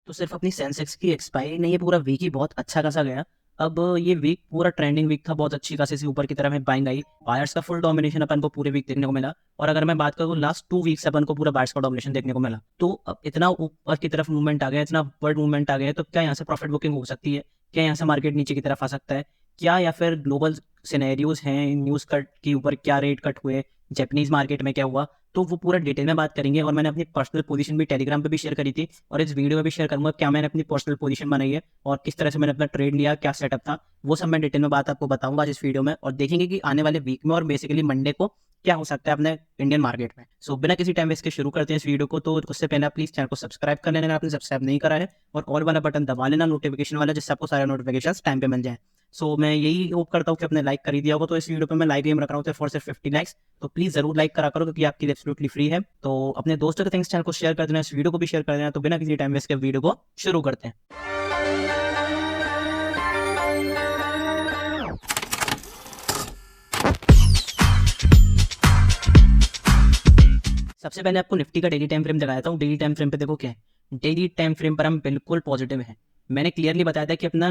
तो सिर्फ अपनी सेंसेक्स की एक्सपायरी नहीं है, पूरा वीक ही बहुत अच्छा खासा गया। अब ये वीक पूरा ट्रेंडिंग वीक था, बहुत अच्छी खासी सी ऊपर की तरफ में बाइंग आई। बायर्स का फुल डोमिनेशन अपन को पूरे वीक देखने को मिला। और अगर मैं बात करूँ लास्ट 2 वीक से अपन को पूरा बायर्स का डोमिनेशन देखने को मिला। तो अब इतना ऊपर की तरफ मूवमेंट आ गया, इतना अपवर्ड मूवमेंट आ गया है, तो क्या यहाँ से प्रॉफिट बुकिंग हो सकती है? क्या यहाँ से मार्केट नीचे की तरफ आ सकता है क्या? या फिर ग्लोबल सिनेरियोज हैं, न्यूज़ कट के ऊपर क्या रेट कट हुए, जापानीज मार्केट में क्या हुआ, तो वो पूरा डिटेल में बात करेंगे। और मैंने अपनी पर्सनल पोजीशन भी टेलीग्राम पे भी शेयर करी थी, और इस वीडियो में भी शेयर करूंगा क्या मैंने अपनी पर्सनल पोजीशन बनाई है और किस तरह से मैंने अपना ट्रेड लिया, क्या सेटअप था, वो सब मैं डिटेल में बात आपको बताऊंगा आज इस वीडियो में। और देखेंगे कि आने वाले वीक में और बेसिकली मंडे को क्या हो सकता है अपने इंडियन मार्केट में। सो बिना किसी टाइम वेस्ट के शुरू करते हैं इस वीडियो को। तो उससे पहले आप प्लीज चैनल को सब्सक्राइब कर लेना अगर आपने सब्सक्राइब नहीं करा है, और ऑल वाला बटन दबा लेना नोटिफिकेशन वाला, जिससे आपको सारे नोटिफिकेशन टाइम पे मिल जाए। सो मैं यही होप करता हूँ कि आपने लाइक कर ही दिया होगा। तो इस वीडियो पे मैं लाइक एम रख रहा हूँ फॉर सिर्फ 50 लाइक्स, तो प्लीज जरूर लाइक करा करो क्योंकि आपके लिए एब्सोल्युटली फ्री है। तो अपने दोस्तों के थैंक्स चैनल को शेयर कर देना, इस वीडियो को भी शेयर कर देना। तो बिना किसी टाइम वेस्ट के वीडियो को शुरू करते हैं। सबसे पहले आपको निफ्टी का डेली टाइम फ्रेम दिखाता हूँ। डेली टाइम फ्रेम पे देखो क्या है, डेली टाइम फ्रेम पर हम बिल्कुल पॉजिटिव हैं। मैंने क्लियरली बताया था कि अपना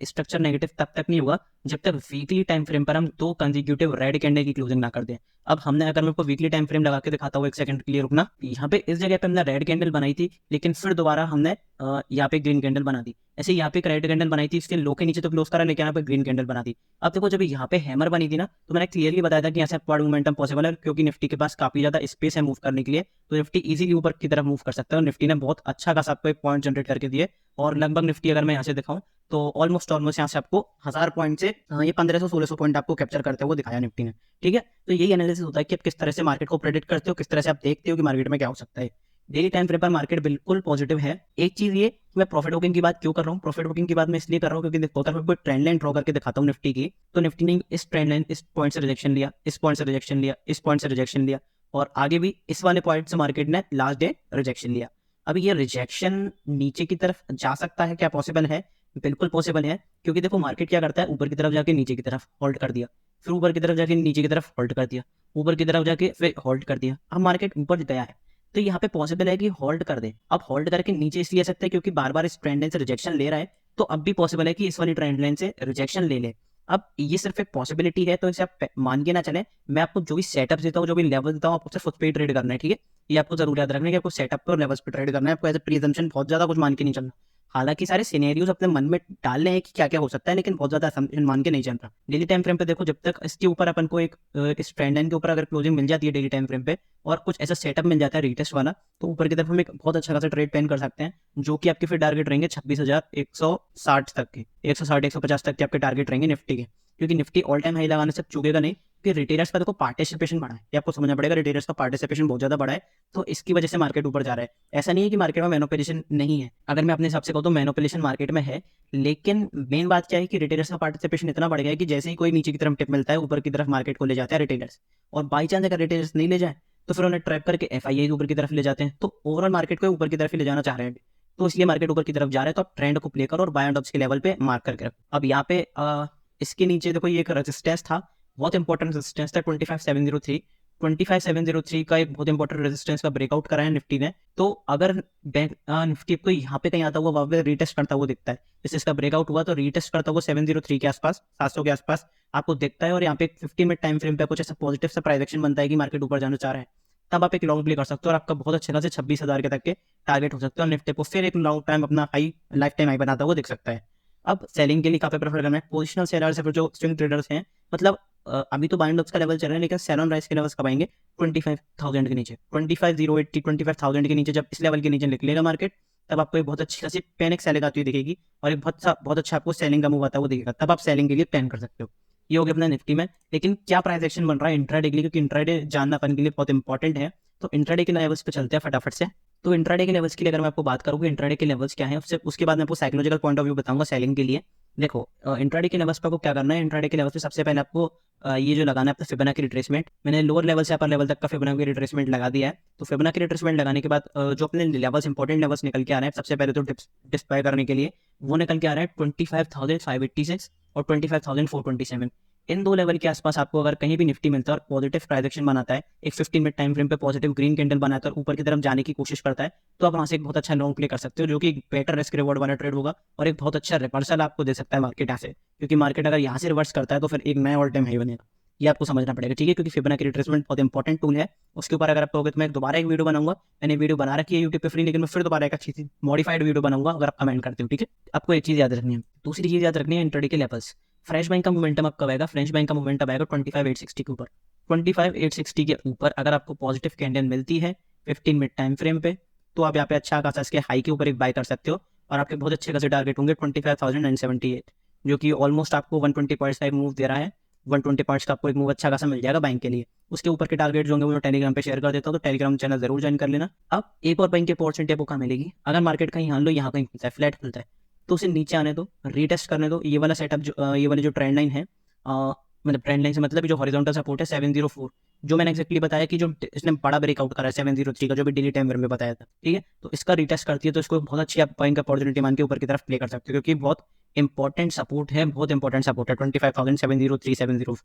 स्ट्रक्चर नेगेटिव तब तक नहीं होगा जब तक वीकली टाइम फ्रेम पर हम 2 कंसेक्यूटिव रेड कैंडल की क्लोजिंग ना कर दें। अब हमने, अगर मैं आपको वीकली टाइम फ्रेम लगा के दिखाता हूँ, एक सेकंड के लिए रुकना। यहाँ पे इस जगह पे हमने रेड कैंडल बनाई थी, लेकिन फिर दोबारा हमने यहाँ पे ग्रीन कैंडल बना दी। ऐसे यहाँ पे एक रेड कैंडल बनाई थी, इसके लो के नीचे तो क्लोज करा, लेकिन यहाँ पे ग्रीन कैंडल बना दी। अब देखो जब यहाँ पे हैमर बनी थी ना, तो मैंने क्लियरली बताया था कि यहाँ से अपवर्ड मोमेंटम पॉसिबल है, क्योंकि निफ्टी के पास काफी ज्यादा स्पेस है मूव करने के लिए। तो निफ्टी इजीली ऊपर की तरफ मूव कर सकता है, और निफ्टी ने बहुत अच्छा खासा आपको एक पॉइंट जनरेट करके दिए। और लगभग निफ्टी अगर मैं यहाँ से दिखाऊं तो ऑलमोस्ट यहाँ से आपको 1000 पॉइंट से ये 1500-1600 पॉइंट आपको कैप्चर करते हुए दिखाया निफ्टी ने। ठीक है, तो यही एनालिसिस होता है कि आप किस तरह से मार्केट को प्रेडिक्ट करते हो, किस तरह से आप देखते हो कि मार्केट में क्या हो सकता है। डेली टाइम फ्रेम पर मार्केट बिल्कुल पॉजिटिव है। एक चीज ये कि मैं प्रॉफिट बुकिंग की बात क्यों कर रहा हूँ, प्रॉफिट बुकिंग की बात मैं इसलिए कर रहा हूँ क्योंकि देखो, अगर मैं कोई ट्रेंड लाइन ड्रॉ करके दिखाता हूँ निफ्टी की, तो निफ्टी ने इस ट्रेंड लाइन, इस पॉइंट से रिजेक्शन लिया, इस पॉइंट से रिजेक्शन लिया, इस पॉइंट से रिजेक्शन लिया, और आगे भी इस वाले पॉइंट से मार्केट ने लास्ट डे रिजेक्शन लिया। अब ये रिजेक्शन नीचे की तरफ जा सकता है, क्या पॉसिबल है? बिल्कुल पॉसिबल है, क्योंकि देखो मार्केट क्या करता है, ऊपर की तरफ जाके नीचे की तरफ होल्ड कर दिया, फिर ऊपर की तरफ जाके नीचे की तरफ होल्ड कर दिया, ऊपर की तरफ जाके फिर होल्ड कर दिया। अब मार्केट ऊपर गया है, तो यहाँ पे पॉसिबल है कि होल्ड कर दे। अब होल्ड करके नीचे इसलिए सकते हैं क्योंकि बार बार इस ट्रेंड लाइन से रिजेक्शन ले रहा है, तो अब भी पॉसिबल है कि इस वाली ट्रेंड लाइन से रिजेक्शन ले ले। अब ये सिर्फ एक पॉसिबिलिटी है, तो इसे आप मान के ना चले। मैं आपको जो भी सेटअप देता हूँ, जो भी लेवल देता हूँ, आपको सिर्फ उस पर ट्रेड करना है। ठीक है, ये आपको जरूर याद रखना है कि आपको सेटअप पे और लेवल्स पे ट्रेड करना है। आपको एज ए प्रीजम्पशन बहुत ज्यादा कुछ मान के नहीं चलना। हालांकि सारे सिनेरियोज अपने मन में डालने हैं कि क्या क्या हो सकता है, लेकिन बहुत ज्यादा assumption मान के नहीं चलना। डेली टाइम फ्रेम पे देखो, जब तक इसके ऊपर अपन को एक इस ट्रेंड लाइन के ऊपर अगर क्लोजिंग मिल जाती है डेली टाइम फ्रेम पे, और कुछ ऐसा सेटअप मिल जाता है रीटेस्ट वाला, तो ऊपर की तरफ हम एक बहुत अच्छा खासा ट्रेड प्लान कर सकते हैं, जो कि आपके फिर टारगेट रहेंगे 26,160 तक के, 160-150 तक के आपके टारगेट रहेंगे निफ्टी के। क्योंकि निफ्टी ऑल टाइम हाई लगाने से चुकेगा नहीं, कि रिटेलर्स का देखो पार्टिसिपेशन बढ़ा है, ये आपको समझना पड़ेगा। रिटेलर्स का पार्टिसिपेशन बहुत ज्यादा बढ़ा है, तो इसकी वजह से मार्केट ऊपर जा रहा है। ऐसा नहीं है कि मार्केट में मैनिपुलेशन नहीं है, अगर मैं अपने हिसाब से कहूँ तो मैनिपुलेशन मार्केट में है। लेकिन मेन बात क्या है कि रिटेलर्स का पार्टिसिपेशन इतना बढ़ गया है कि जैसे ही कोई नीचे की तरफ टिप मिलता है, ऊपर की तरफ मार्केट को ले जाता है रिटेलर्स। और बाई चांस अगर रिटेलर्स नहीं ले जाए, तो फिर उन्हें ट्रैप करके एफआईआई ऊपर की तरफ ले जाते हैं। तो ओवरऑल मार्केट को ऊपर की तरफ ही ले जाना चाह रहे हैं, तो इसलिए मार्केट ऊपर की तरफ जा रहा है। तो आप ट्रेंड को प्ले करो और बाय एंड ऑप्स के लेवल पे मार्क करके रखो। अब यहाँ पे इसके नीचे देखो, ये एक रेजिस्टेंस था, बहुत इंपॉर्टेंट रेजिस्टेंस था 25703। 25703 का एक बहुत इंपॉर्टेंट रेजिस्टेंस का ब्रेकआउट करा है निफ्टी ने। तो अगर बैंक निफ्टी को यहाँ पे कहीं आता हुआ, वहां पे रीटेस्ट करता हुआ दिखता है, जैसे इसका ब्रेकआउट हुआ तो रीटेस्ट करता हुआ 703 के आसपास, 700 के आसपास आपको दिखता है, और यहाँ पे 50 मिनट टाइम फ्रेम पे कुछ ऐसा पॉजिटिव सा प्राइस एक्शन बनता है कि मार्केट ऊपर जाना चाह रहा है, तब आप एक लॉन्ग प्ले कर सकते हो, और आपका बहुत अच्छे खासे 26,000 के तक के टारगेट हो सकते हो। निफ्टी को फिर एक लॉन्ग टाइम अपना हाई, लाइफ टाइम हाई बनाता हुआ दिख सकता है। अब सेलिंग के लिए कहाँ पे प्रेफर करना है? पोजिशनल सेलर्स या फिर जो स्विंग ट्रेडर्स हैं, मतलब अभी तो बाइंड का लेवल चल रहा है, लेकिन सेल ऑन राइज के लेवल्स कब आएंगे? 25,000 के नीचे, 25,080, 25,000 के नीचे, जब इस लेवल के नीचे निकलेगा मार्केट, तब आपको एक बहुत अच्छी खासी पैनिक सेलिंग आती हुई दिखेगी, और एक बहुत अच्छा आपको सेलिंग का मूव आता हुआ दिखेगा, तब आप सेलिंग के लिए प्लान कर सकते हो। ये हो गया अपना निफ्टी में। लेकिन क्या प्राइस एक्शन बन रहा है इंट्राडे के लिए, क्योंकि इंट्राडे जानना अपन के लिए बहुत इंपॉर्टेंट है। तो इंट्राडे के लेवल्स पे चलते हैं फटाफट से। तो इंट्राडे के लेवल्स के लिए अगर मैं आपको बात करूँ कि इंट्राडे के लेवल्स क्या है, उसके बाद मैं आपको साइकोलॉजिकल पॉइंट ऑफ व्यू बताऊंगा सेलिंग के लिए। देखो, इंट्राडे के लेवल्स पर आपको क्या करना है, इंट्राडे के लेवल्स पे सबसे पहले आपको ये जो लगाना है अपना फिबोनाची रिट्रेसमेंट। मैंने लोअर लेवल से अपर लेवल तक का फिबोनाची रिट्रेसमेंट लगा दिया है। तो फिबोनाची रिट्रेसमेंट लगाने के बाद जो अपने लेवल्स, इंपॉर्टेंट लेवल्स निकल के आ रहे हैं, सबसे पहले तो डिस्प्ले करने के लिए वो निकल के आ रहा है 25,586 और 25,427। इन 2 लेवल के आसपास आपको अगर कहीं भी निफ्टी मिलता है और पॉजिटिव प्राइस एक्शन बनाता है, एक 15 मिनट टाइम फ्रेम पे पॉजिटिव ग्रीन कैंडल बनाता है और ऊपर की तरफ जाने की कोशिश करता है, तो आप वहाँ से एक बहुत अच्छा लॉन्ग प्ले कर सकते हो, जो कि एक बेटर रिस्क रिवॉर्ड वाला ट्रेड होगा और एक बहुत अच्छा रिवर्सल आपको दे सकता है मार्केट यहाँ से, क्योंकि मार्केट अगर यहाँ से रिवर्स करता है तो फिर एक नया ऑल टाइम हाई बनेगा। ये आपको समझना पड़ेगा, ठीक है, क्योंकि फिबोनाची रिट्रेसमेंट बहुत इंपॉर्टेंट टूल है। उसके ऊपर अगर आप कहोगे तो मैं दोबारा एक वीडियो बनाऊंगा, मैंने वीडियो बना रखी है यूट्यूब पे फ्री, लेकिन मैं फिर दोबारा एक अच्छी सी मॉडिफाइड वीडियो बनाऊंगा अगर आप कमेंट करते हो, ठीक है। आपको एक चीज़ याद रखनी है, दूसरी चीज़ याद रखनी है इंट्राडे के लेवल्स। फ्रेश बैंक का मोमेंटम आपका आएगा, फ्रेश बैंक का मोमेंटम आएगा 25,860 के ऊपर। 25,860 के ऊपर अगर आपको पॉजिटिव कैंडल मिलती है 15 मिनट टाइम फ्रेम पे, तो आप यहाँ पे अच्छा खासा इसके हाई के ऊपर एक बाय कर सकते हो और आपके बहुत अच्छे खासे टारगेट होंगे 25,978, जो कि ऑलमोस्ट आपको 120 पॉइंट्स का एक मूव दे रहा है। 120 पॉइंट्स का आपको एक मूव अच्छा खासा मिल जाएगा बैंक के लिए। उसके ऊपर के टारगेट जो होंगे वो टेलीग्राम पे शेयर कर देता हूँ, तो टेलीग्राम चैनल जरूर ज्वाइन कर लेना। अब एक और बैंक की अपॉर्चुनिटी आपको कहाँ मिलेगी, अगर मार्केट कहीं मान लो यहाँ कहीं खुलता है, फ्लैट खुलता है, तो उसे नीचे आने दो, रीटेस्ट करने दो। ये वाला सेटअप जो ये वाली जो ट्रेंड लाइन है, मतलब ट्रेंड लाइन से मतलब जो हॉरिजॉन्टल सपोर्ट है 704, जो मैंने एक्जेक्टली बताया कि जो इसने बड़ा ब्रेकआउट करा है 703 का, जो भी डेली टाइम फ्रेम में बताया था, ठीक है, तो इसका रीटेस्ट करती है तो इसको बहुत अच्छी आप बाइंग अपॉर्चुनिटी मान के ऊपर की तरफ प्ले कर सकते हो, क्योंकि बहुत इंपॉर्टेंट सपोर्ट है, बहुत इंपॉर्टेंट सपोर्ट है 25,703 704।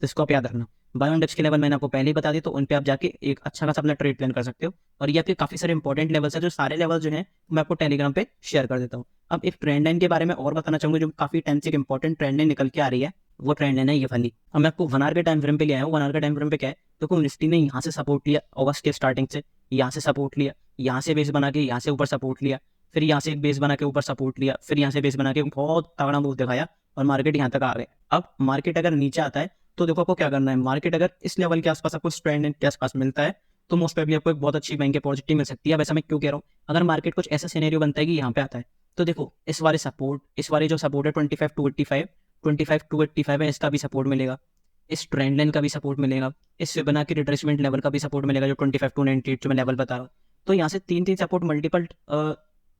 तो इसको आप याद रखना। बायो इंडेक्स के लेवल मैंने आपको पहले ही बता दी, तो उन पे आप जाके एक अच्छा खासा अपना ट्रेड प्लान कर सकते हो। और ये आपके काफी सारे इंपॉर्टेंट लेवल्स है, जो सारे लेवल जो है मैं आपको टेलीग्राम पे शेयर कर देता हूँ। अब एक ट्रेंड लाइन के बारे में और बताना चाहूंगा, जो काफी टाइम से एक इंपॉर्टेंट ट्रेंड लाइन निकल के आ रही है, वो ट्रेंड लाइन है ये वाली। अब मैं आपको 1 आवर के टाइम फ्रेम पे ले आया हूँ। 1 आवर के टाइम फ्रेम पे क्या है, देखो निफ्टी ने यहाँ से सपोर्ट लिया अगस्त के स्टार्टिंग से, यहाँ से सपोर्ट लिया, यहाँ से बेस बना के यहाँ से ऊपर सपोर्ट लिया, फिर यहाँ से एक बेस बना के ऊपर सपोर्ट लिया, फिर यहाँ से बेस बना के बहुत तगड़ा मूव दिखाया और मार्केट यहाँ तक आ गया। अब मार्केट अगर नीचे आता है तो देखो आपको क्या करना है, मार्केट अगर इस लेवल के आसपास आपको ट्रेंड के आसपास मिलता है तो मोस्ट प्रोबेबली आपको एक बहुत अच्छी बैंक की अपॉर्चुनिटी मिल सकती है। वैसा मैं क्यों कह रहा हूँ, अगर मार्केट कुछ ऐसा सिनेरियो बनता है कि यहाँ पे आता है, तो देखो इस वाले सपोर्ट, इस वाले जो सपोर्ट है 25,285 है, इसका भी सपोर्ट मिलेगा, इस ट्रेंड लाइन का भी सपोर्ट मिलेगा, इस फिबोनाची रिट्रेसमेंट लेवल का भी सपोर्ट मिलेगा जो 25,298 जो मैं लेवल बता रहा हूँ। तो यहाँ से 3 सपोर्ट मल्टीपल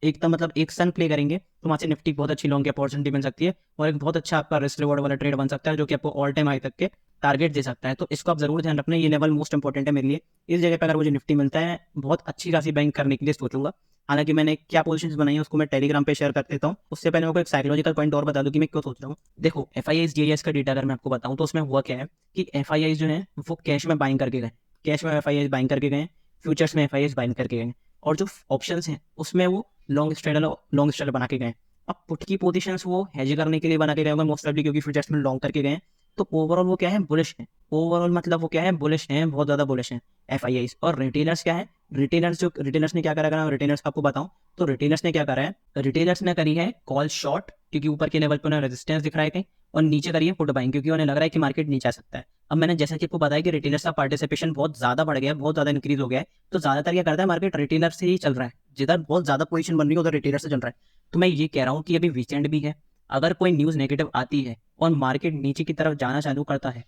एकदम मतलब एक सन प्ले करेंगे तो वहाँ से निफ्टी बहुत अच्छी लॉन्ग की अपॉर्चुनिटी मिल सकती है और एक बहुत अच्छा आपका रिस्क रिवॉर्ड वाला ट्रेड बन सकता है, जो कि आपको ऑल टाइम हाई तक के टारगेट दे सकता है। तो इसको आप जरूर ध्यान रखना, ये लेवल मोस्ट इंपॉर्टेंट है मेरे लिए। इस जगह पर अगर मुझे निफ्टी मिलता है, बहुत अच्छी खासी बैंक करने के लिए सोचूंगा। हालांकि मैंने क्या पोजीशंस बनाई है उसको मैं टेलीग्राम पे शेयर कर देता हूँ। उससे पहले मैं एक साइकोलॉजिकल पॉइंट और बता दूं कि मैं क्यों सोच रहा हूँ। देखो FIIs GIS का डेटा अगर मैं आपको बताऊं तो उसमें हुआ क्या है कि FIIs जो है वो कैश में बाइंग करके गए, कैश में FIIs बाइंग करके गए, फ्यूचर्स में FIIs बाइंग करके गए, और जो ऑप्शंस हैं उसमें वो लॉन्ग स्ट्रेडल बना के गए। अब पुट की पोजीशंस वो हेज करने के लिए बना के गए होंगे मोस्ट प्रोबेबली, क्योंकि फ्यूचर्स में लॉन्ग करके गए। तो ओवरऑल वो क्या है, बुलिश है। ओवरऑल मतलब वो क्या है, बुलिश है, बहुत ज्यादा बुलिश है FIIs। और रिटेलर्स क्या है, रिटेलर्स ने क्या करा, अगर रिटेलर्स आपको बताऊं तो रिटेलर्स ने क्या करा है, रिटेलर्स ने करी है कॉल शॉर्ट, क्योंकि ऊपर के लेवल पर उन्हें रेजिस्टेंस दिख रहा है कहीं, और नीचे करी है पुट बाइंग, क्योंकि उन्हें लग रहा है कि मार्केट नीचे आ सकता है। अब मैंने जैसा कि आपको बताया कि रिटेलर्स का पार्टिसिपेशन बहुत ज्यादा बढ़ गया है, बहुत ज्यादा इंक्रीज हो गया है, तो ज्यादातर क्या करता है मार्केट रिटेलर से ही चल रहा है, जिधर बहुत ज्यादा पोजीशन बन रही है उधर रिटेलर से चल रहा है। तो मैं ये कह रहा हूँ कि अभी वीकेंड भी है, अगर कोई न्यूज नेगेटिव आती है और मार्केट नीचे की तरफ जाना चालू करता है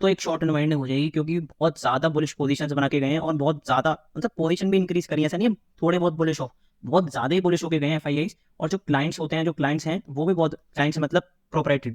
तो एक शॉर्ट अनवाइंडिंग हो जाएगी, क्योंकि बहुत ज्यादा बुलिश पोजीशंस बना के गए हैं और बहुत ज्यादा मतलब पोजीशन भी इंक्रीज करी है, ऐसा नहीं है थोड़े बहुत बुलिश हो, बहुत ज्यादा ही बुलिश होके गए हैं FIIs। और जो क्लाइंट्स होते हैं, जो क्लाइंट्स हैं वो भी बहुत, क्लाइंट्स मतलब प्रोपराइटरी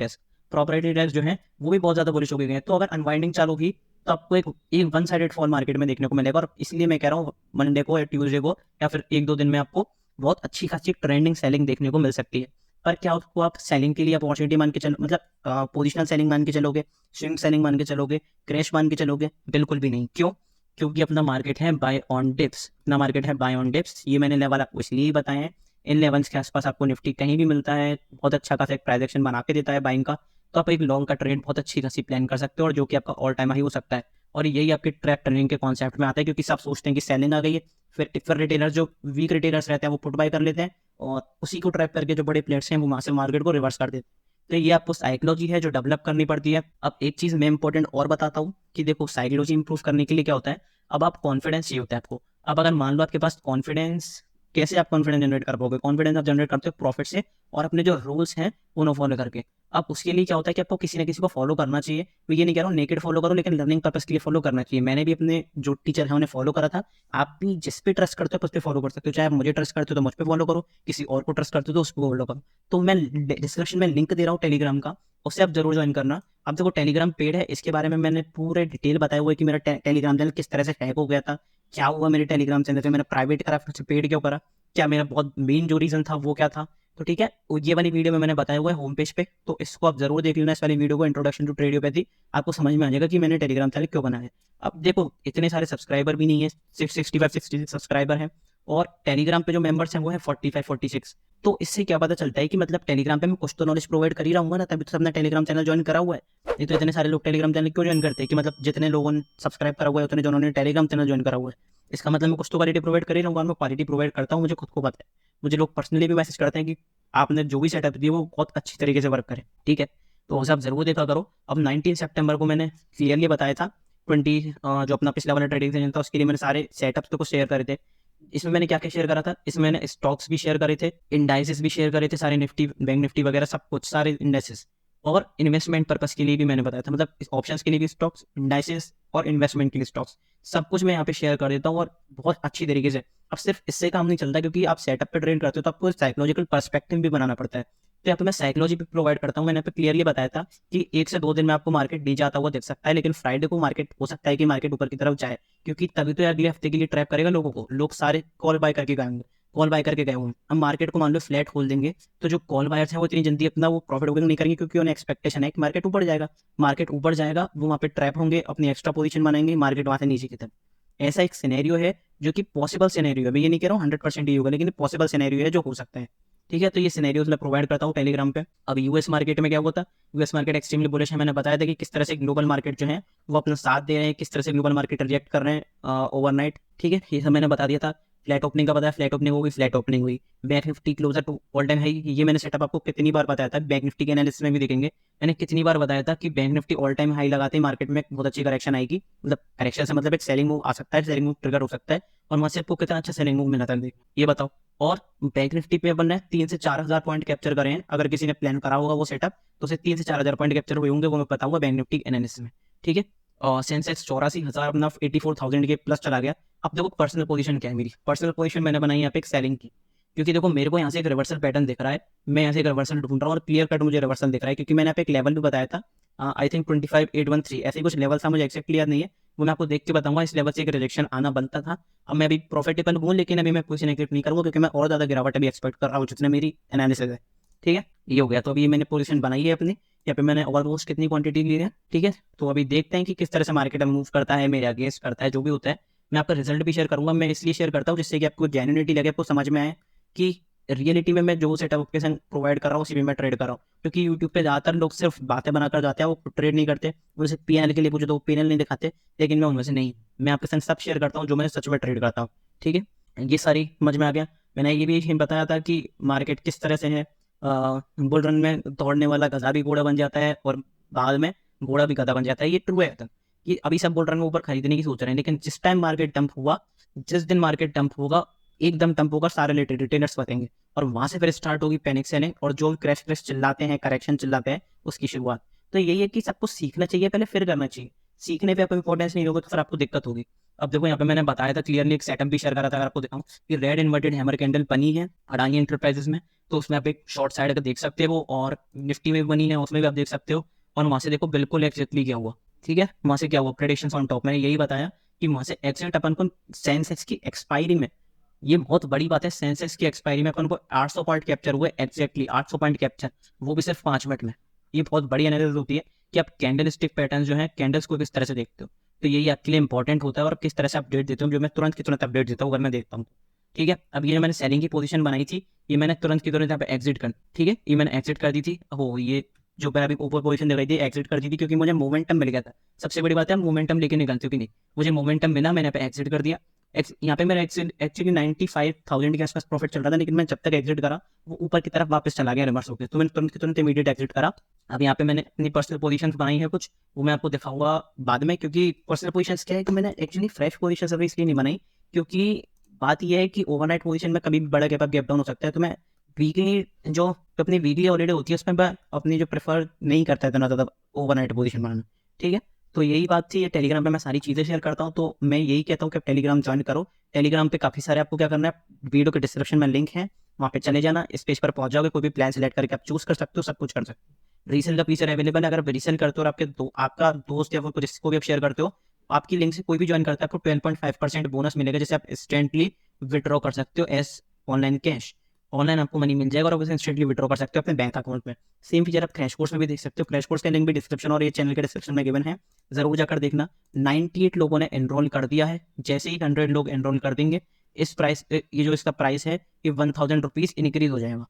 डेस्क जो है वो भी बहुत ज्यादा बुलिश होके गए हैं। तो अगर अनवाइंडिंग चालू हुई तो आपको एक वन साइडेड फॉल मार्केट में देखने को मिलेगा, और इसलिए मैं कह रहा हूँ मंडे को या ट्यूसडे को या फिर 1-2 दिन में आपको बहुत अच्छी खासी ट्रेंडिंग सेलिंग देखने को मिल सकती है। पर क्या उसको आप सेलिंग के लिए अपॉर्चुनिटी मान के चलो, मतलब पोजिशनल सेलिंग मान के चलोगे, स्विंग सेलिंग मान के चलोगे, क्रैश मान के चलोगे? बिल्कुल भी नहीं। क्यों? क्योंकि अपना मार्केट है बाय ऑन डिप्स, अपना मार्केट है बाय ऑन डिप्स। ये मैंने लेवल आपको इसलिए ही बताए हैं। इन लेवल्स के आसपास आपको निफ्टी कहीं भी मिलता है, बहुत अच्छा खासा एक प्राइस एक्शन बना के देता है बाइंग का, तो आप एक लॉन्ग का ट्रेड बहुत अच्छी खासी प्लान कर सकते हो, और जो कि आपका ऑल टाइम हाई हो सकता है। और यही आपके ट्रैप ट्रेडिंग के कॉन्सेप्ट में आता है, क्योंकि सब सोचते हैं कि सेलिंग आ गई है, फिर रिटेलर्स जो वीक रिटेलर्स रहते हैं वो पुट बाय कर लेते हैं, और उसी को ट्रैप करके जो बड़े प्लेयर्स हैं वो वहां से मार्केट को रिवर्स कर देते हैं। तो ये आपको साइकोलॉजी है जो डेवलप करनी पड़ती है। अब एक चीज मैं इंपॉर्टेंट और बताता हूँ कि देखो साइकोलॉजी इंप्रूव करने के लिए क्या होता है, अब आप कॉन्फिडेंस चाहिए होता है आपको। अब अगर मान लो आपके पास कॉन्फिडेंस, कैसे आप कॉन्फिडेंस जनरेट कर पाओगे? कॉन्फिडेंस आप जनरेट करते हो प्रॉफिट से और अपने जो रूल्स हैं उन्हें फॉलो करके। अब उसके लिए क्या होता है कि आपको किसी ना किसी को फॉलो करना चाहिए। मैं ये नहीं कह रहा हूँ नेकेड फॉलो करो, लेकिन लर्निंग पर्पस के लिए फॉलो करना चाहिए। मैंने भी अपने जो टीचर है उन्हें फॉलो करा था। आप भी जिस पे ट्रस्ट करते हो उस पर फॉलो कर सकते हो। चाहे आप मुझे ट्रस्ट करते हो तो मुझ पर फॉलो करो, किसी और को ट्रस्ट करते हो तो उस पर फॉलो करो। तो मैं डिस्क्रिप्शन में लिंक दे रहा हूँ टेलीग्राम का, उससे आप जरूर ज्वाइन करना। अब देखो टेलीग्राम पेड है, इसके बारे में मैंने पूरे डिटेल बताया हुआ है कि मेरा टेलीग्राम चैनल किस तरह से हैक हो गया था, क्या हुआ मेरे टेलीग्राम चैनल से, मैंने प्राइवेट करा फिर से पेड क्यों करा, क्या मेरा बहुत मेन जो रीजन था वो क्या था। तो ठीक है, ये वाली वीडियो में मैंने बताया हुआ है होम पेज पे, तो इसको आप जरूर देख लेना, इस वाली वीडियो को, इंट्रोडक्शन टू ट्रेडियोपैथी। आपको समझ में आ जाएगा कि मैंने टेलीग्राम चैनल क्यों बनाया है। अब देखो इतने सारे सब्सक्राइबर भी नहीं है, सिर्फ 66 सब्सक्राइबर है, और टेलीग्राम पे जो मेंबर्स हैं वो है 45-46। तो इससे क्या पता चलता है कि मतलब टेलीग्राम पे मैं कुछ तो नॉलेज प्रोवाइड कर ही रहा हूँ ना, तभी तो सबने टेलीग्राम चैनल ज्वाइन करा हुआ है। नहीं तो इतने सारे लोग टेलीग्राम चैनल क्यों ज्वाइन करते हैं, कि मतलब जितने लोगों ने सब्सक्राइब करा हुआ है उतने जिन्होंने टेलीग्राम चैनल ज्वाइन करा हुआ है, इसका मतलब मैं कुछ तो क्वालिटी प्रोवाइड कर ही रहा हूँ। मैं क्वालिटी प्रोवाइड करता हूँ, मुझे खुद को पता है। मुझे लोग पर्सनली भी मैसेज करते हैं कि आपने जो भी सेटअप दिया वो बहुत अच्छी तरीके से वर्क करे, ठीक है। तो उसे आप जरूर देखा करो। अब 19 सितंबर को मैंने क्लियरली बताया था 20 जो अपना पिछला वाला ट्रेडिंग सेशन था उसके लिए मैंने सारे सेटअप्स तो को शेयर करे थे। इसमें मैंने क्या क्या शेयर करा था, इसमें मैंने स्टॉक्स भी शेयर करे थे, इंडाइसेस भी शेयर करे थे, सारे निफ्टी, बैंक निफ्टी वगैरह सब कुछ, सारे इंडाइसेस। और इन्वेस्टमेंट पर्पस के लिए भी मैंने बताया था, मतलब ऑप्शंस के लिए भी स्टॉक्स, इंडाइसेस और इन्वेस्टमेंट के लिए स्टॉक्स, सब कुछ मैं यहाँ पे शेयर कर देता हूँ, और बहुत अच्छी तरीके से। अब सिर्फ इससे काम नहीं चलता, क्योंकि आप सेटअप पे ट्रेड करते हो तो आपको साइकोलॉजिकल पर्सपेक्टिव भी बनाना पड़ता है। तो यहाँ पे मैं साइकोलॉजी भी प्रोवाइड करता हूँ। मैंने पे क्लियरली बताया था कि 1 से 2 दिन में आपको मार्केट डी जाता हुआ दिख सकता है, लेकिन फ्राइडे को मार्केट हो सकता है कि मार्केट ऊपर की तरफ जाए, क्योंकि तभी तो अगले हफ्ते के लिए ट्रैप करेगा लोगों को। लोग सारे कॉल बाय करके गए होंगे, कॉल बाय करके गए होंगे। हम मार्केट को मान लो फ्लैट खोल देंगे, तो जो कॉल बायर्स हैं वो इतनी जल्दी अपना वो प्रॉफिट बुकिंग नहीं करेंगे, क्योंकि उन्हें एक्सपेक्टेशन है कि मार्केट ऊपर जाएगा। मार्केट ऊपर जाएगा, वो वहाँ पे ट्रैप होंगे, अपनी एक्स्ट्रा पोजीशन बनाएंगे, मार्केट वहाँ से नीचे की तरफ। ऐसा एक सिनेरियो है जो कि पॉसिबल सिनेरियो है। मैं ये नहीं कह रहा हूँ 100% ही होगा, लेकिन पॉसिबल सिनेरियो है जो हो सकता है, ठीक है। तो ये सिनेरियोज मैं प्रोवाइड करता हूँ टेलीग्राम पे। अब यूएस मार्केट में क्या हुआ था, यूएस मार्केट एक्सट्रीमली बुलिश है। मैंने बताया था कि किस तरह से ग्लोबल मार्केट जो है वो अपना साथ दे रहे हैं, किस तरह से ग्लोबल मार्केट रिएक्ट कर रहे हैं ओवरनाइट, ठीक है। ये सब मैंने बता दिया था। फ्लैट ओपनिंग का बताया, फ्लैट ओपनिंग होगी, फ्लैट ओपनिंग हुई। Bank Nifty closer to all time high, ये मैंने सेटअप आपको कितनी बार बताया था, बैंक निफ्टी के एनालिसिस में भी देखेंगे। मैंने कितनी बार बताया था कि bank Nifty all time high लगाते ही मार्केट में बहुत अच्छी करेक्शन आएगी, मतलब करेक्शन से मतलब एक सेलिंग मूव आ सकता है, सेलिंग मूव ट्रिगर हो सकता है, और वहां से आपको कितना अच्छा सेलिंग मूव मिला था ये बताओ। और बैंक निफ्टी पे अपन ने 3 से 4 हजार पॉइंट कैप्चर करे हैं। अगर किसी ने प्लान करा होगा वो सेटअप, तो उसे 3 से 4 हजार पॉइंट कैप्चर हुए होंगे, वो मैं बताऊंगा बैंक निफ्टी एनालिसिस में, ठीक है। और सेंसेक्स 84,000 अपना 84,000 के प्लस चला गया। अब देखो पर्सनल पोजीशन क्या है मेरी, पर्सनल पोजीशन मैंने बनाई यहाँ पे एक सेलिंग की, क्योंकि देखो मेरे को यहाँ से एक रिवर्सल पैटर्न दिख रहा है, मैं यहाँ से एक रिवर्सल ढूंढ रहा हूँ, और क्लियर कट मुझे रिवर्सल दिख रहा है, क्योंकि मैंने यहाँ पे एक लेवल भी बताया था, आई थिंक 25,813 ऐसे कुछ लेवल था, मुझे एक्सेप्ट याद नहीं है, वो मैं आपको देख के बताऊंगा। इस लेवल से एक रिजेक्शन आना बनता था। अब मैं अभी प्रॉफिटेबल हूँ, लेकिन अभी मैं पोजीशन एग्जिट नहीं करूँगा, क्योंकि मैं और ज्यादा गिरावट अभी एक्सपेक्ट कर रहा हूँ जितने मेरी एनालिसिस है, ठीक है। ये हो गया, तो अभी मैंने पोजीशन बनाई है अपनी, यहाँ पे मैंने ऑलमोस्ट कितनी क्वांटिटी ली है, ठीक है। तो अभी देखते हैं कि किस तरह से मार्केट मूव करता है, मेरे अगेंस्ट करता है, जो भी होता है। मैं आपका रिजल्ट भी शेयर करूंगा। मैं इसलिए शेयर करता हूँ जिससे कि आपको जेन्युइनिटी लगे, आपको समझ में आए कि रियलिटी में मैं जो सेटअप के संग प्रोवाइड कर रहा हूँ उसी में मैं ट्रेड कर रहा हूँ। क्योंकि यूट्यूब पे ज़्यादातर लोग सिर्फ बातें बनाकर जाते हैं, वो ट्रेड नहीं करते। उनसे पीएनएल के लिए पूछो तो वो पीएनएल नहीं दिखाते, लेकिन मैं उनमें से नहीं। मैं आपके संग सब शेयर करता हूँ जो मैं सच में ट्रेड करता हूँ, ठीक है। ये सारी समझ में आ गया। मैंने ये भी बताया था कि मार्केट किस तरह से है, बुल रन में दौड़ने वाला गधा भी घोड़ा बन जाता है, और बाद में घोड़ा भी गधा बन जाता है। ये ट्रू है कि अभी सब बुल रन में ऊपर खरीदने की सोच रहे हैं, लेकिन जिस टाइम मार्केट डंप हुआ, जिस दिन मार्केट डंप होगा, एकदम डंप होगा, सारे रिटेलर्स बतेंगे, और वहां से फिर स्टार्ट होगी पैनिक सेलिंग, और जो क्रैश क्रैश चिल्लाते हैं, करेक्शन चिल्लाते हैं, उसकी शुरुआत। तो यही है कि सबको सीखना चाहिए पहले, फिर करना चाहिए। सीखने पे आपको इंपॉर्टेंस नहीं होगा तो फिर आपको दिक्कत होगी। अब देखो यहाँ पे मैंने बताया था क्लियरली, एक सेटअप भी शेयर करा था, अगर आपको दिखाऊं कि रेड इन्वर्टेड हैमर कैंडल बनी है अडानी एंटरप्राइजेस में, तो उसमें आप एक शॉर्ट साइड का देख सकते हो, और निफ्टी में भी बनी है, उसमें भी आप देख सकते हो। और वहां से देखो बिल्कुल एग्जैक्टली क्या हुआ, ठीक है। वहां से क्या हुआ, प्रेडिक्शंस ऑन टॉप, मैंने यही बताया कि वहां से एग्जिट अपन को सेंसेक्स की एक्सपायरी में, ये बहुत बड़ी बात है, सेंसेक्स की एक्सपायरी में अपन को 800 पॉइंट कैप्चर हुए, एग्जैक्टली 800 पॉइंट कैप्चर, वो भी सिर्फ 5 मिनट में। ये बहुत बड़ी एनालिसिस होती है कि आप कैंडल स्टिक पैटर्न जो है, कैंडल्स को किस तरह से देखते हो। तो यही आपके लिए इंपॉर्टेंट होता है, और किस तरह से अपडेट देते हो, जो मैं तुरंत की तुरंत अपडेट देता हूँ अगर मैं देखता हूँ, ठीक है। अब ये जो मैंने सेलिंग की पोजीशन बनाई थी, ये मैंने तुरंत की तुरंत यहाँ पे एग्जिट कर, ठीक है, ये मैंने एग्जिट कर दी थी। हो, ये जो मैं अभी ऊपर पोजीशन दिखाई थी, एग्जिट कर दी थी, क्योंकि मुझे मोमेंटम मिल गया था। सबसे बड़ी बात है, मोमेंटम लेके निकलते हो कि नहीं, मुझे मोमेंटम मिला, मैंने यहाँ पे एग्जिट कर दिया। यहाँ पे मेरा एक्चुअली 95,000 के आसपास प्रॉफिट चल रहा था, लेकिन मैं जब तक एग्जिट करा वो ऊपर की तरफ वापस चला गया, रिवर्स होकर, तो मैंने तुरंत की तुरंत इमीडिएट एग्जिट करा। अब यहाँ पे मैंने अपनी पर्सनल पोजीशंस बनाई है कुछ, वो मैं आपको दिखाऊंगा बाद में, क्योंकि पर्सनल पोजीशंस क्या है कि मैंने एक्चुअली फ्रेश पोजीशंस अभी इसलिए नहीं बनाई, क्योंकि बात यह है कि ओवरनाइट पोजीशन में कभी भी बड़ा गैप अप गैप डाउन हो सकता है। तो मैं वीकली जो अपनी वीकली हॉलीडे होती है उसमें मैं अपनी जो प्रेफर नहीं करता इतना ज़्यादा ओवरनाइट पोजीशन बनाना, ठीक है। तो यही बात थी, ये टेलीग्राम पे मैं सारी चीज़ें शेयर करता हूँ, तो मैं यही कहता हूँ कि टेलीग्राम ज्वाइन करो। टेलीग्राम पे काफ़ी सारे, आपको क्या करना है, वीडियो के डिस्क्रिप्शन में लिंक है, वहाँ पे चले जाना, इस पेज पर पहुंच जाओगे, कोई भी प्लान सेलेक्ट करके आप चूज कर सकते हो, सब कुछ कर सकते हो। रीसेल का फीचर अवेलेबल है, अगर रीसेल करते हो और आपका दोस्त या फिर जिसको भी आप शेयर करते हो, आपकी लिंक से कोई भी ज्वाइन करता है, आपको 12.5% बोनस मिलेगा, जिसे आप इंस्टेंटली विड्रॉ कर सकते हो एज ऑनलाइन कैश। ऑनलाइन आपको मनी मिल जाएगा और आप उसे इंस्टेंटली विड्रॉ कर सकते हो अपने बैंक अकाउंट में। सेम फीचर आप क्रैश कोर्स में भी देख सकते हो। क्रैश कोर्स का लिंक भी डिस्क्रिप्शन और ये चैनल के डिस्क्रिप्शन में गिवन है, जरूर जाकर देखना। 98 लोगों ने एनरोल कर दिया है। जैसे ही 100 लोग एनरोल कर देंगे, इस प्राइस, ये जो इसका प्राइस है ये 1000 रुपीज़ इंक्रीज हो जाएगा।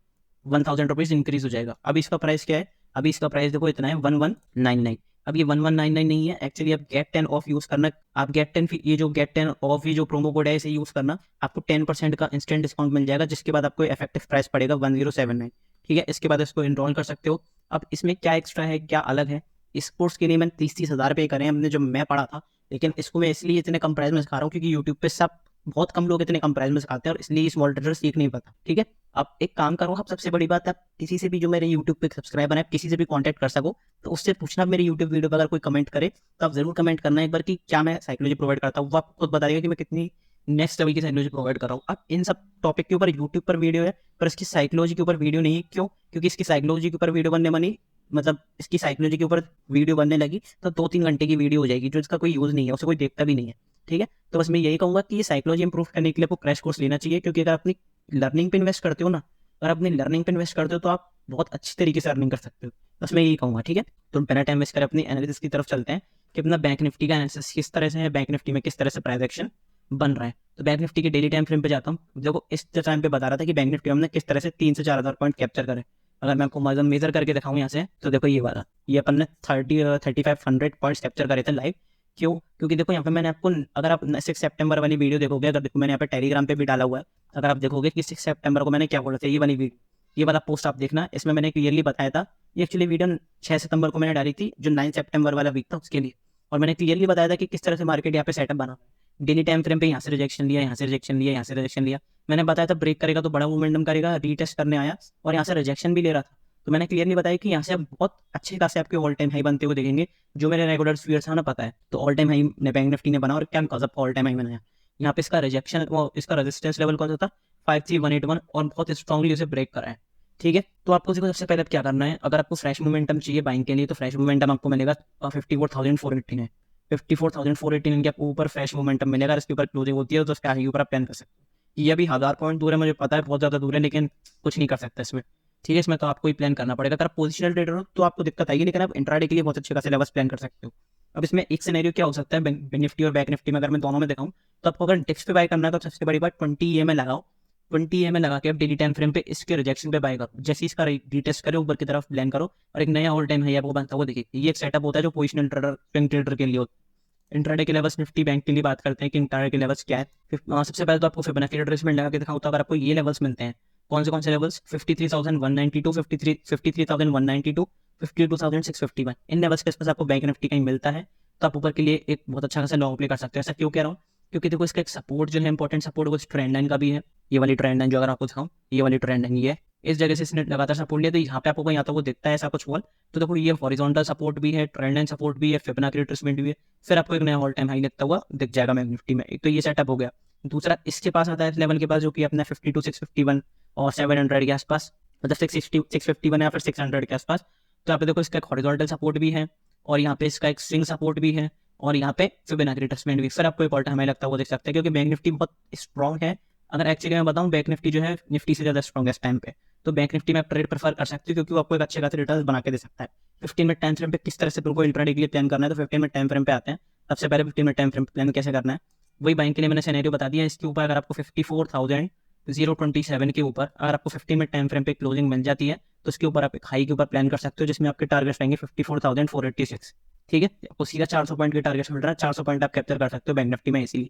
1000 रुपीज़ इंक्रीज हो जाएगा। अभी इसका प्राइस क्या है? अभी इसका प्राइस देखो इतना है 1199। अब ये 1199 नहीं है एक्चुअली, आप गेट 10 ऑफ यूज करना। आप गेट 10, ये जो गेट 10 ऑफ, ये जो प्रोमो कोड है इसे यूज करना, आपको 10% का इंस्टेंट डिस्काउंट मिल जाएगा, जिसके बाद आपको इफेक्टिव प्राइस पड़ेगा 1079। ठीक है, इसके बाद इसको इनरोल कर सकते हो। अब इसमें क्या एक्स्ट्रा है, क्या अलग है? इस कोर्स के लिए मैंने 30 हज़ार रुपये करे हमने, जब मैं पढ़ा था। लेकिन इसको मैं इसलिए इतने कम प्राइस में सिखा रहा हूँ क्योंकि यूट्यूब पे सब बहुत कम लोग इतने कम प्राइस में सिखाते हैं और इसलिए स्मॉल ट्रेडर सीख नहीं पाता। ठीक है, अब एक काम करो, आप सबसे बड़ी बात, आप किसी से भी जो मेरे यूट्यूब पे सब्सक्राइबर है, किसी से भी कांटेक्ट कर सको तो उससे पूछना, मेरे यूट्यूब वीडियो पर अगर कोई कमेंट करे तो आप जरूर कमेंट करना एक बार कि क्या मैं साइकोलॉजी प्रोवाइड करता हूँ। वो आपको खुद बता देगा कि मैं कितनी नेक्स्ट लेवल की साइकोलॉजी प्रोवाइड कर रहा हूँ। अब इन सब टॉपिक के ऊपर यूट्यूब पर वीडियो है, पर इसकी साइकोलॉजी के ऊपर वीडियो नहीं है। क्यों? क्योंकि इसकी साइकोलॉजी के ऊपर वीडियो बनने बनी, मतलब इसकी साइकोलॉजी के ऊपर वीडियो बनने लगी तो 2-3 घंटे की वीडियो हो जाएगी, जो इसका कोई यूज़ नहीं है, उसे कोई देखता भी नहीं है। ठीक है, तो बस मैं यही कहूँगा कि ये साइकोलॉजी इंप्रूव करने के लिए आपको क्रैश कोर्स लेना चाहिए, क्योंकि अगर अपनी लर्निंग पे इन्वेस्ट करते हो ना, अगर अपनी लर्निंग पे इन्वेस्ट करते हो तो आप बहुत अच्छी तरीके से अर्निंग कर सकते हो। बस मैं यही कहूँगा। ठीक है, तो बिना टाइम वेस्ट कर अपनी एनालिसिस की तरफ चलते हैं कि अपना बैंक निफ्टी का एनालिसिस किस तरह से है, बैंक निफ्टी में किस तरह से प्राइस एक्शन बन रहा है। तो बैंक निफ्टी के डेली टाइम फ्रेम पे जाता हूँ। देखो इस टाइम पे बता रहा था कि बैंक निफ्टी हमने किस तरह से 3 से 4 हज़ार पॉइंट कैप्चर करे। अगर मैं आपको मेजर करके दिखाऊँ यहाँ से, तो देखो ये वाला, ये अपन ने 3500 पॉइंट्स कैप्चर करे थे लाइव। क्यों? क्योंकि देखो यहाँ पे मैंने आपको, अगर आप 6 सितंबर वाली वीडियो देखोगे, अगर देखो मैंने यहाँ पे टेलीग्राम पे भी डाला हुआ है, अगर आप देखोगे कि 6 सितंबर को मैंने क्या बोला था, ये वाली वीडियो, ये वाला पोस्ट आप देखना, इसमें मैंने क्लियरली बताया था। ये एक्चुअली वीडियो 6 सितंबर को मैंने डाली थी, जो 9 सितंबर वाला वीक था उसके लिए, और मैंने क्लियरली बताया था कि किस तरह से मार्केट यहाँ पे सेटअप बना। डेली टाइम फ्रेम पे यहाँ से रिजेक्शन लिया, यहाँ से रिजेक्शन लिया, यहाँ से रिजेक्शन लिया। मैंने बताया था ब्रेक करेगा तो बड़ा मोमेंटम करेगा, रीटेस्ट करने आया और यहाँ से रिजेक्शन भी ले रहा था। तो मैंने क्लियरली बताया कि यहाँ से आप बहुत अच्छे खासे आपके ऑल टाइम हाई बनते हुए देखेंगे, जो मेरे रेगुलर व्यूअर्स हैं ना पता है। तो all time high bank Nifty ने बना, और क्या because of all time high बनाया। यहाँ पे इसका रिजेक्शन, इसका रेजिस्टेंस लेवल कौन सा था? 53181, और बहुत स्ट्रांगली उसे ब्रेक करा है। ठीक है, तो आपको सबसे पहले क्या करना है, अगर आपको फ्रेश मोमेंटम चाहिए बाइंग के लिए, तो फ्रेश मोमेंटम आपको मिलेगा 54,418 है। 54,418 के आपको ऊपर फ्रेश मोमेंटम मिलेगा, इसके ऊपर क्लोजिंग होती है तो उसके आगे ऊपर आप प्लान कर सकते हो। ये अभी 1000 पॉइंट दूर है, मुझे पता है बहुत ज़्यादा दूर है, लेकिन कुछ नहीं कर सकता इसमें। ठीक है, इसमें तो आपको ही प्लान करना पड़ेगा। अगर आप पोजिशनल ट्रेडर हो तो आपको दिक्कत आएगी, लेकिन आप इंट्राडे के लिए बहुत अच्छे खासे लेवल्स प्लान कर सकते हो। अब इसमें एक सिनेरियो क्या हो सकता है, बैंक निफ्टी और बैंक निफ्टी में अगर मैं दोनों में दिखाऊं, तो आपको अगर डिप्स पे बाय करना है तो सबसे बड़ी बात 20 EMA लगाओ। 20 EMA लगा के आप डेली टाइम फ्रेम पे इसके रिजेक्शन पे बाय करो। जैसे इसका रीटेस्ट करो, ऊपर की तरफ प्लान करो और एक नया ऑल टाइम हाई आपको बनता हुआ देखिए। ये एक सेटअप होता है जो पोजिशनल ट्रेडर, स्विंग ट्रेडर के लिए होता है। इंट्राडे के लेवल्स निफ्टी बैंक के लिए बात करते हैं कि इंट्राडे के लेवल्स क्या है। सबसे पहले तो आपको फिबोनाची रिट्रेसमेंट लगा के दिखाऊं, तो अगर आपको ये लेवल्स मिलते हैं, कौन से लेवल्स? 53,192, 53,192, 52,651, इन लेवल्स के आसपास आपको बैंक निफ्टी कहीं मिलता है तो आप ऊपर के लिए एक बहुत अच्छा खासा लॉन्ग प्ले कर सकते हो। ऐसा क्यों कह रहा हूँ? क्योंकि देखो इसका एक सपोर्ट जो है, इंपॉर्टेंट सपोर्ट, वो ट्रेंड लाइन का भी है। ये वाली ट्रेंड लाइन जो अगर आपको दिखाऊं, ये वाली ट्रेंड लाइन ये है, इस जगह से इसने लगातार सपोर्ट लिया, तो यहाँ पे आपको कहीं आता वो दिखता है ऐसा कुछ वॉल। तो देखो ये हॉरिजॉन्टल सपोर्ट भी है, ट्रेंड लाइन सपोर्ट भी है, फिबोनाची रिट्रेसमेंट भी है, फिर आपको एक नया ऑल टाइम हाई लगता हुआ दिख जाएगा बैंक निफ्टी में। एक तो ये सेटअप हो गया। दूसरा इसके पास आता है इस लेवल के पास, जो कि अपना 52,651 और 700 के आसपास, मतलब 651 या फिर 600 के आसपास। तो यहाँ पे देखो इसका एक हॉरिजॉन्टल सपोर्ट भी है, और यहाँ पे इसका एक स्विंग सपोर्ट भी है, और यहाँ पे फिबोनाची रिट्रेसमेंट भी। फिर आपको एक ऑल टाइम हाई लगता है वो देख सकते हैं, क्योंकि बैंक निफ्टी बहुत स्ट्रॉन्ग है। अगर एक्चुअली मैं बताऊँ, बैंक निफ्टी जो है निफ्टी से ज़्यादा स्ट्रॉन्ग है इस टाइम पे, तो बैंक निफ्टी में आप ट्रेड प्रेफर कर सकते हो, क्योंकि वो आपको एक अच्छे खासे रिटर्न बना के दे सकता है। 15 मिनट टाइम फ्रेम पे किस तरह से तुमको इंट्राडे के लिए प्लान करना है, तो 15 मिनट टाइम फ्रेम पे आते हैं। सबसे पहले 15 मिनट टाइम फ्रेम प्लान कैसे करना है, वही बैंक के लिए मैंने सिनेरियो बता दिया। इसके ऊपर अगर आपको 54,027 के ऊपर अगर आपको 15 मिनट टाइम फ्रेम पे क्लोजिंग मिल जाती है, तो उसके ऊपर आप एक हाई के ऊपर प्लान कर सकते हो, जिसमें आपके टारगेट्स रहेंगे 54,486। ठीक है, आपको सीधा 400 पॉइंट के टारगेट्स मिल रहा है, 400 पॉइंट आप कैप्चर कर सकते हो बैंक निफ्टी में इसीलिए।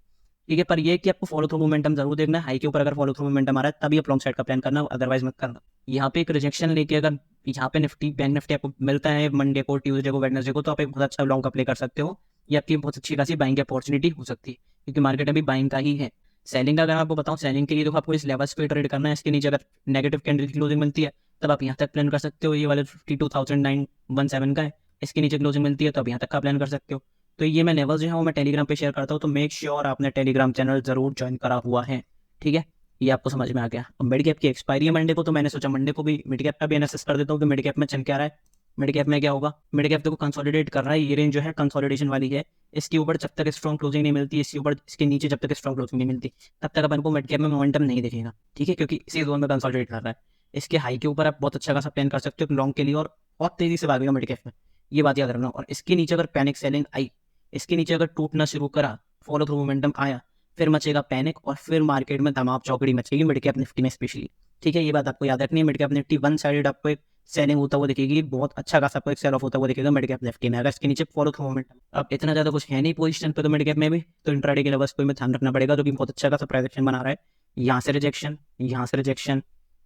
ठीक है, पर ये कि आपको फॉलो थ्रू मोमेंटम जरूर देखना है। हाई के ऊपर अगर फॉलो थ्रू मोमेंटम आ रहा है तभी आप लॉन्ग साइड का प्लान करना, अदरवाइज मत करना। यहाँ पे एक रिजेक्शन लेके अगर यहाँ पे निफ्टी, बैंक निफ्टी आपको मिलता है मंडे को, ट्यूसडे को, वेडनेसडे को, तो आप एक बहुत अच्छा लॉन्ग का प्ले कर सकते हो। ये आपकी बहुत अच्छी खासी बाइंग अपॉर्चुनिटी हो सकती है, क्योंकि मार्केट अभी बाइंग का ही है। सेलिंग का अगर आपको बताऊँ, सेलिंग के लिए तो आपको इस लेवल्स पे ट्रेड करना है। इसके नीचे अगर नेगेटिव कैंडल की क्लोजिंग मिलती है तब आप यहाँ तक प्लान कर सकते हो। ये वाले 52,917 का है, इसके नीचे क्लोजिंग मिलती है तो आप यहाँ तक का प्लान कर सकते हो। तो ये मैं लेवल जो है वो मैं टेलीग्राम पे शेयर करता हूँ, तो मेक श्योर आपने टेलीग्राम चैनल जरूर ज्वाइन करा हुआ है। ठीक है, ये आपको समझ में आ गया। अब मिड कैप की एक्सपायरी है मंडे को, तो मैंने सोचा मंडे को भी मिड कैप का भी एनालिसिस कर देता हूँ कि मिड कैप में चल क्या रहा है। मिड कैप में क्या होगा, मिड कैप देखो कंसोलिडेट कर रहा है, ये रेंज जो है कंसोलिडेशन वाली है, इसके ऊपर जब तक स्ट्रॉन्ग क्लोजिंग नहीं मिलती, इसके ऊपर इसके नीचे जब तक स्ट्रॉन्ग क्लोजिंग नहीं मिलती, तब तक अपन को मिड कैप में मोमेंटम नहीं दिखेगा, ठीक है, क्योंकि इसी जोन में कंसोलिडेट कर रहा है। इसके हाई के ऊपर आप बहुत अच्छा खासा प्लान कर सकते हो लॉन्ग के लिए, और बहुत तेजी से भागेगा मिड कैप में, ये बात याद रखना। और इसके नीचे अगर पैनिक सेलिंग आई, इसके नीचे अगर टूटना शुरू करा, फॉलो थ्रू मोमेंटम आया, फिर मचेगा पैनिक और फिर मार्केट में धमाम चौकड़ी मचेगी मिड कैप निफ्टी में स्पेशली, ठीक है, ये बात आपको याद रखनी है। Mid cap Nifty one sided आपको एक सेलिंग होता हुआ दिखेगी, बहुत अच्छा खासा आपको एक सेल ऑफ होता हुआ दिखेगा मिड कैप निफ्टी में, अगर इसके नीचे फॉलो थ्रू मोमेंटम। अब इतना ज्यादा कुछ है नहीं पोजीशन पे तो मिड कैप में भी, तो इंट्राडे के लेवल्स को ध्यान रखना पड़ेगा, जो कि बहुत अच्छा खासा प्राइस एक्शन बना रहा है। यहाँ से रिजेक्शन, यहाँ से रिजेक्शन,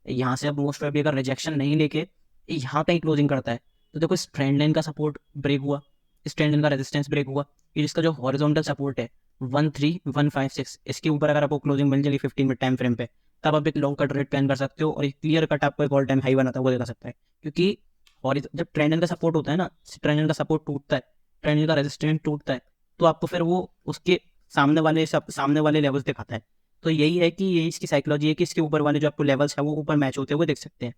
यहाँ से अब मोस्ट प्रोबेबली अगर रिजेक्शन नहीं लेके यहाँ कहीं क्लोजिंग करता है, तो देखो इस ट्रेंड लाइन का सपोर्ट ब्रेक हुआ, इस ट्रेंड लाइन का रेजिस्टेंस ब्रेक हुआ, ये जिसका जो हॉरिजॉन्टल सपोर्ट है 13156, इसके ऊपर अगर आपको क्लोजिंग मिल जाएगी 15 मिनट टाइम फ्रेम पे, तब आप एक लॉन्ग कट रेट प्लान कर सकते हो, और एक क्लियर कट आपको एक ऑल टाइम हाई बनाता हुआ दिखा सकता है। क्योंकि और जब ट्रेंड लाइन का सपोर्ट होता है ना, ट्रेंड लाइन का सपोर्ट टूटता है, ट्रेंड लाइन का रेजिस्टेंस टूटता है, तो आपको फिर वो उसके सामने वाले लेवल्स दिखाता है। तो यही है कि ये इसकी साइकोलॉजी है कि इसके ऊपर वाले जो आपको लेवल्स है वो ऊपर मैच होते हुए देख सकते हैं,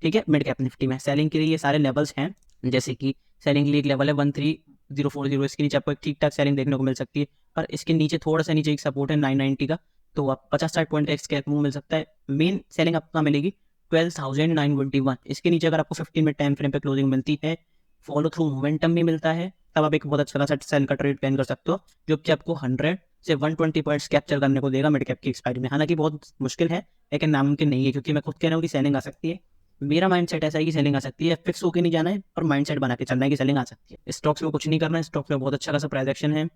ठीक है। मिड कैप निफ्टी में सेलिंग के लिए ये सारे लेवल्स हैं, जैसे कि सेलिंग के लिए एक लेवल है 13040, इसके नीचे आपको एक ठीक ठाक सेलिंग देखने को मिल सकती है, पर इसके नीचे थोड़ा सा नीचे एक सपोर्ट है 990 का, तो आप 50-60 पॉइंट का स्कैप मूव मिल सकता है। मेन सेलिंग आपको मिलेगी 12,921, इसके नीचे अगर आपको 15 मिनट टाइम फ्रेम पे क्लोजिंग मिलती है, फॉलो थ्रू मोमेंटम भी मिलता है, तब आप एक बहुत अच्छा खासा सेल का ट्रेड प्लान कर सकते हो, जो कि आपको 100 से 120 पॉइंट्स कैप्चर करने को देगा मिड कैप की एक्सपायरी में। हालांकि बहुत मुश्किल है, लेकिन नामुमकिन नहीं है, क्योंकि मैं खुद कह रहा हूँ कि सेलिंग आ सकती है। मेरा माइंडसेट ऐसा है कि सेलिंग आ सकती है, फिक्स होकर नहीं जाना है, और माइंडसेट बना के चलना है कि सेलिंग आ सकती है। स्टॉक्स में कुछ नहीं करना है, स्टॉक्स में बहुत अच्छा खासा प्राइस एक्शन है।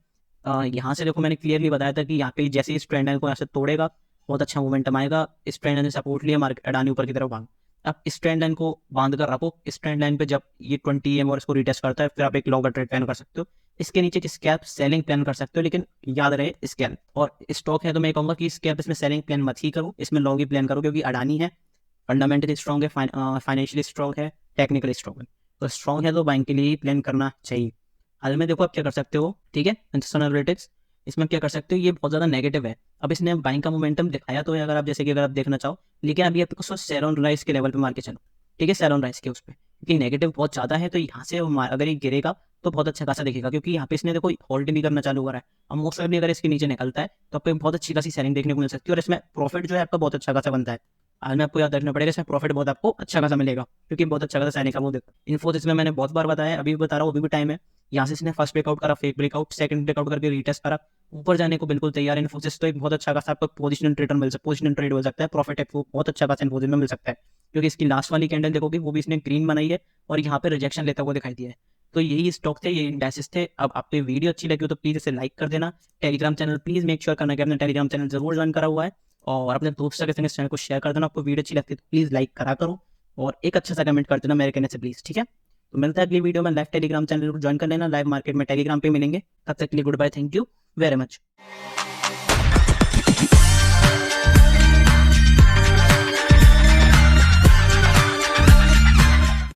यहाँ से देखो मैंने क्लियरली बताया था कि यहाँ पे जैसे इस ट्रेंड लाइन को यहाँ से तोड़ेगा, बहुत अच्छा मोमेंटम आएगा, इस ट्रेंड लाइन ने सपोर्ट लिया, मार्केट अडानी ऊपर की तरफ भाग। अब इस ट्रेंड लाइन को बांध कर रखो, इस ट्रेंड लाइन पे जब ये 20 EM और इसको रिटेस्ट करता है, फिर आप एक लॉन्गर ट्रेड प्लान कर सकते हो, इसके नीचे स्कैल्प सेलिंग प्लान कर सकते हो, लेकिन याद रहे स्कैल्प और स्टॉक है तो मैं कहूंगा कि स्कैल्प इसमें सेलिंग प्लान मत ही करो, इसमें लॉन्ग ही प्लान करो, क्योंकि अडानी है, फंडामेंटली स्ट्रॉन्ग है, फाइनेंशियली स्ट्रॉन्ग है, टेक्निकली स्ट्रॉन्ग है, तो स्ट्रॉन्ग है तो बैंक के लिए ही प्लान करना चाहिए। हाल में देखो आप क्या कर सकते हो, ठीक है, एनालिटिक्स, इसमें क्या कर सकते हो, ये बहुत ज़्यादा नेगेटिव है। अब इसने बाइंग का मोमेंटम दिखाया तो है, अगर आप जैसे कि अगर आप देखना चाहो, लेकिन अभी आपको सेल ऑन राइज के लेवल पे मार के चलो, ठीक है, सेल ऑन राइज के उस पर, क्योंकि नेगेटिव बहुत ज़्यादा है, तो यहाँ से अगर ये गिरेगा तो बहुत अच्छा खासा दिखेगा, क्योंकि यहाँ पे इसने देखो होल्ड भी करना चालू करा है। अब मोस्ट प्रोबेबली अगर इसके नीचे निकलता है तो आपको बहुत अच्छी खासी सेलिंग देखने को मिल सकती है, और इसमें प्रॉफिट जो है आपका बहुत अच्छा खासा बनता है। आज में आपको याद रखना पड़ेगा, इसमें प्रॉफिट बहुत आपको अच्छा खासा मिलेगा, क्योंकि बहुत अच्छा खासा सेलिंग का वो देखो। इन्फोसिस में मैंने बहुत बार बताया, अभी भी बता रहा हूँ, अभी भी टाइम है। यहाँ से इसने फर्स्ट ब्रेकआउट करा, फेक ब्रेकआउट, सेकंड ब्रेकआउट करके रीटेस्ट करा, ऊपर जाने को बिल्कुल तैयार है इन्फोसिस, तो एक बहुत अच्छा खासा आपको पोजिशनल ट्रेड मिल सकता है, प्रॉफिट आपको बहुत अच्छा खासा इन्फोसिस में मिल सकता है, क्योंकि इसकी लास्ट वाली कैंडल देखोगे वो भी इसने ग्रीन बनाई है, और यहाँ पे रिजेक्शन लेता हुआ दिखाई दिया है। तो यही स्टॉक थे, ये इंडेक्सेस थे। अब आपको ये वीडियो अच्छी लगी हो तो प्लीज इसे लाइक कर देना, Telegram channel please make sure करना कि आपने टेलीग्राम चैनल जरूर ज्वाइन करा हुआ है, और अपने दोस्तों के संग इस चैनल को शेयर कर देना। आपको वीडियो अच्छी लगती है तो प्लीज लाइक करा करो, और एक अच्छा सा कमेंट कर देना मेरे कहने से प्लीज, ठीक है। तो मिलता है अगली वीडियो में, लाइव टेलीग्राम चैनल को ज्वाइन कर लेना, लाइव मार्केट में टेलीग्राम पे मिलेंगे, तब तक के लिए good bye, thank you very much.